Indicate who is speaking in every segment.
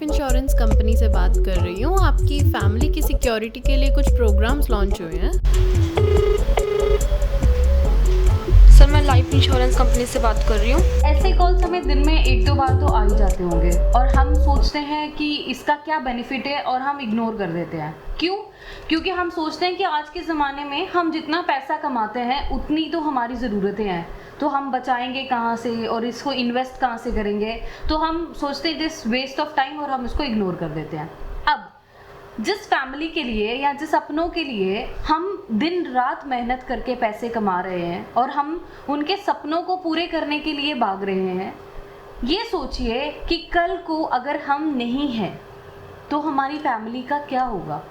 Speaker 1: Life insurance company से बात कर रही हूँ। आपकी फैमिली की सिक्योरिटी के लिए कुछ प्रोग्राम्स लॉन्च हुए हैं।
Speaker 2: सर, मैं लाइफ इंश्योरेंस कंपनी से बात कर रही हूँ।
Speaker 3: ऐसे कॉल्स हमें दिन में 1-2 बार तो आ ही जाते होंगे और हम सोचते हैं कि इसका क्या बेनिफिट है और हम इग्नोर कर देते हैं। क्यों? क्योंकि हम सोचते हैं कि आज के ज़माने में हम जितना पैसा कमाते हैं उतनी तो हमारी ज़रूरतें हैं, तो हम बचाएंगे कहाँ से और इसको इन्वेस्ट कहाँ से करेंगे। तो हम सोचते हैं दिस वेस्ट ऑफ टाइम और हम इसको इग्नोर कर देते हैं। अब जिस फैमिली के लिए या जिस अपनों के लिए हम दिन रात मेहनत करके पैसे कमा रहे हैं और हम उनके सपनों को पूरे करने के लिए भाग रहे हैं, ये सोचिए कि कल को अगर हम नहीं हैं तो हमारी फैमिली का क्या होगा।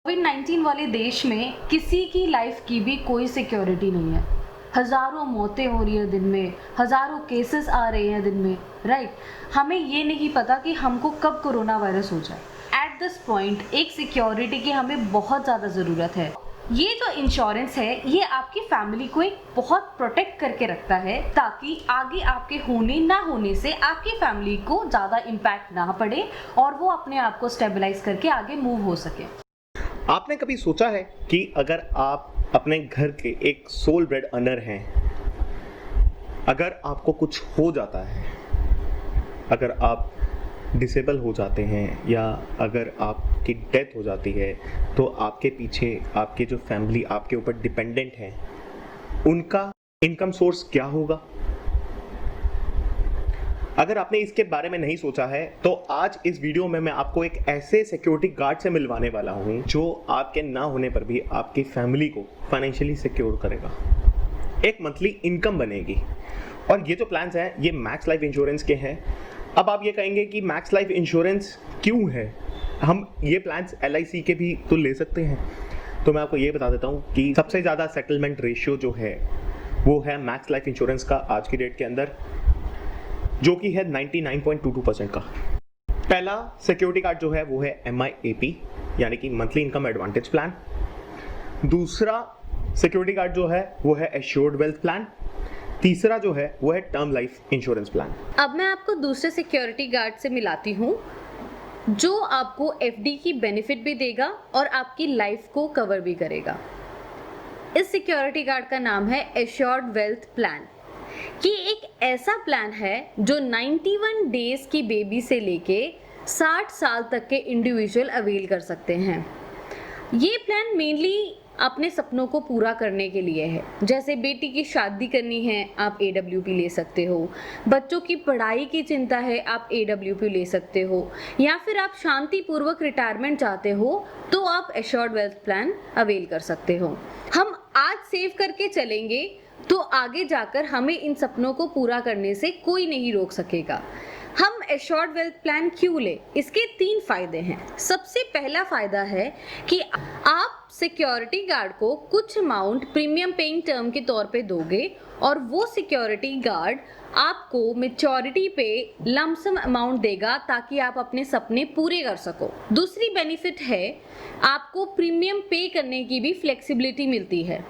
Speaker 3: कोविड-19 वाले देश में किसी की लाइफ की भी कोई सिक्योरिटी नहीं है। हज़ारों मौतें हो रही है दिन में, हज़ारों केसेस आ रहे हैं दिन में, राइट। हमें ये नहीं पता कि हमको कब कोरोना वायरस हो जाए। एट दिस पॉइंट एक सिक्योरिटी की हमें बहुत ज़्यादा ज़रूरत है। ये जो इंश्योरेंस है ये आपकी फैमिली को एक बहुत प्रोटेक्ट करके रखता है ताकि आगे आपके होने ना होने से आपकी फैमिली को ज़्यादा इम्पैक्ट ना पड़े और वो अपने आप को स्टेबलाइज करके आगे मूव हो सके।
Speaker 4: आपने कभी सोचा है कि अगर आप अपने घर के एक सोल ब्रेड अर्नर हैं, अगर आपको कुछ हो जाता है, अगर आप डिसेबल हो जाते हैं या अगर आपकी डेथ हो जाती है, तो आपके पीछे आपके जो फैमिली आपके ऊपर डिपेंडेंट है उनका इनकम सोर्स क्या होगा? अगर आपने इसके बारे में नहीं सोचा है तो आज इस वीडियो में मैं आपको एक ऐसे सिक्योरिटी गार्ड से मिलवाने वाला हूं जो आपके ना होने पर भी आपकी फैमिली को फाइनेंशियली सिक्योर करेगा। एक मंथली इनकम बनेगी। और ये जो प्लान्स हैं ये मैक्स लाइफ इंश्योरेंस के हैं। अब आप ये कहेंगे कि मैक्स लाइफ इंश्योरेंस क्यों है, हम ये प्लान्स LIC के भी तो ले सकते हैं। तो मैं आपको ये बता देता हूँ कि सबसे ज़्यादा सेटलमेंट रेशियो जो है वो है मैक्स लाइफ इंश्योरेंस का आज की डेट के अंदर, जो कि है 99.22% का। पहला सिक्योरिटी कार्ड जो है वो है MIAP यानी कि मंथली इनकम एडवांटेज प्लान। दूसरा सिक्योरिटी कार्ड जो है वो है एश्योर्ड वेल्थ प्लान। तीसरा जो है वो है टर्म लाइफ इंश्योरेंस प्लान।
Speaker 3: अब मैं आपको दूसरे सिक्योरिटी गार्ड से मिलाती हूँ जो आपको FD की बेनिफिट भी देगा और आपकी लाइफ को कवर भी करेगा। इस सिक्योरिटी गार्ड का नाम है एश्योर्ड वेल्थ प्लान। ये एक ऐसा प्लान है जो 91 डेज की बेबी से लेके 60 साल तक के इंडिविजुअल अवेल कर सकते हैं। ये प्लान मेनली अपने सपनों को पूरा करने के लिए है। जैसे बेटी की शादी करनी है आप AWP ले सकते हो, बच्चों की पढ़ाई की चिंता है आप AWP ले सकते हो, या फिर आप शांतिपूर्वक रिटायरमेंट चाहते हो तो आप एश्योर्ड वेल्थ प्लान अवेल कर सकते हो। हम आज सेव करके चलेंगे तो आगे जाकर हमें इन सपनों को पूरा करने से कोई नहीं रोक सकेगा। हम एश्योर्ड वेल्थ प्लान क्यों ले? इसके 3 फायदे हैं। सबसे पहला फायदा है कि आप सिक्योरिटी गार्ड को कुछ अमाउंट प्रीमियम पेइंग टर्म के तौर पे दोगे और वो सिक्योरिटी गार्ड आपको मैच्योरिटी पे लमसम अमाउंट देगा ताकि आप अपने सपने पूरे कर सको। दूसरी बेनिफिट है आपको प्रीमियम पे करने की भी फ्लेक्सिबिलिटी मिलती है।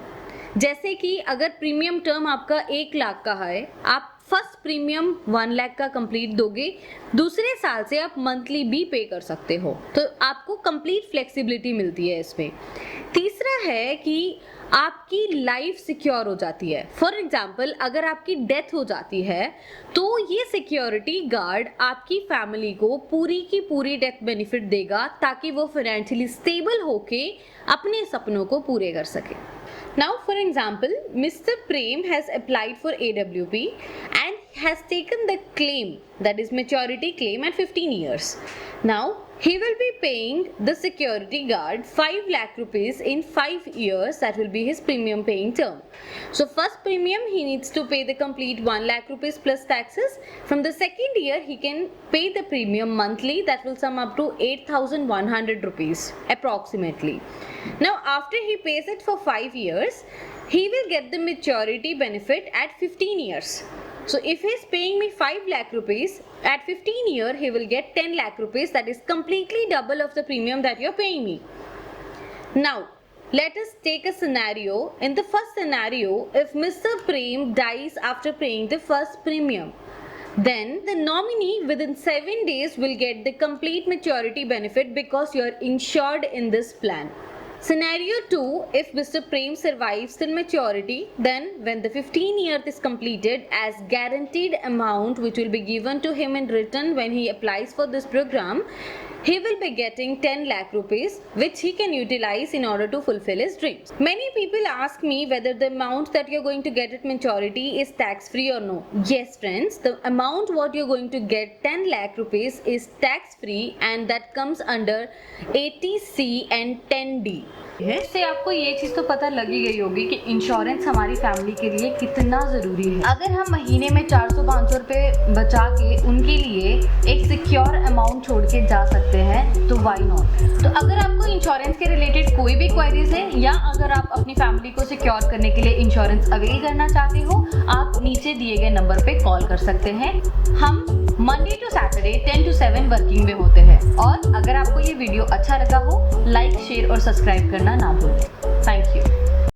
Speaker 3: जैसे कि अगर प्रीमियम टर्म आपका 1 लाख का है, आप फर्स्ट प्रीमियम 1 लाख का कंप्लीट दोगे, दूसरे साल से आप मंथली भी पे कर सकते हो, तो आपको कंप्लीट फ्लेक्सिबिलिटी मिलती है इसमें। तीसरा है कि आपकी लाइफ सिक्योर हो जाती है। फॉर एग्जाम्पल अगर आपकी डेथ हो जाती है तो ये सिक्योरिटी गार्ड आपकी फैमिली को पूरी की पूरी डेथ बेनिफिट देगा ताकि वो फाइनेंशियली स्टेबल होके अपने सपनों को पूरे कर सके। Now, for example, Mr. Prem has applied for AWP and has taken the claim, that is maturity claim, at 15 years. Now, he will be paying the security guard 5 lakh rupees in 5 years. That will be his premium paying term. So, first premium he needs to pay the complete 1 lakh rupees plus taxes. From the second year, he can pay the premium monthly. That will sum up to 8,100 rupees approximately. Now, after he pays it for 5 years, he will get the maturity benefit at 15 years. So, if he is paying me 5 lakh rupees, at 15 years, he will get 10 lakh rupees. That is completely double of the premium that you are paying me. Now, let us take a scenario. In the first scenario, if Mr. Prem dies after paying the first premium, then the nominee within 7 days will get the complete maturity benefit because you are insured in this plan. Scenario 2, if Mr. Prem survives till maturity, then when the 15 years is completed, as guaranteed amount which will be given to him in return when he applies for this program, he will be getting 10 lakh rupees which he can utilize in order to fulfill his dreams. Many people ask me whether the amount that you're going to get at maturity is tax free or no. Yes friends, the amount what you're going to get 10 lakh rupees is tax free and that comes under 80C and 10D.
Speaker 5: इससे आपको ये चीज़ तो पता लगी गई होगी कि insurance हमारी फैमिली के लिए कितना ज़रूरी है। अगर हम महीने में 400-500 रुपये बचा के उनके लिए एक सिक्योर अमाउंट छोड़ के जा सकते हैं तो व्हाई नॉट। तो अगर आपको इंश्योरेंस के रिलेटेड कोई भी क्वेरीज है या अगर आप अपनी फैमिली को सिक्योर करने के लिए इंश्योरेंस अवेल करना चाहते हो, आप नीचे दिए गए नंबर पर कॉल कर सकते हैं। हम Monday to Saturday 10 to 7 working में होते हैं। और अगर आपको ये वीडियो अच्छा लगा हो, लाइक, शेयर और सब्सक्राइब करना ना भूलें। Thank you.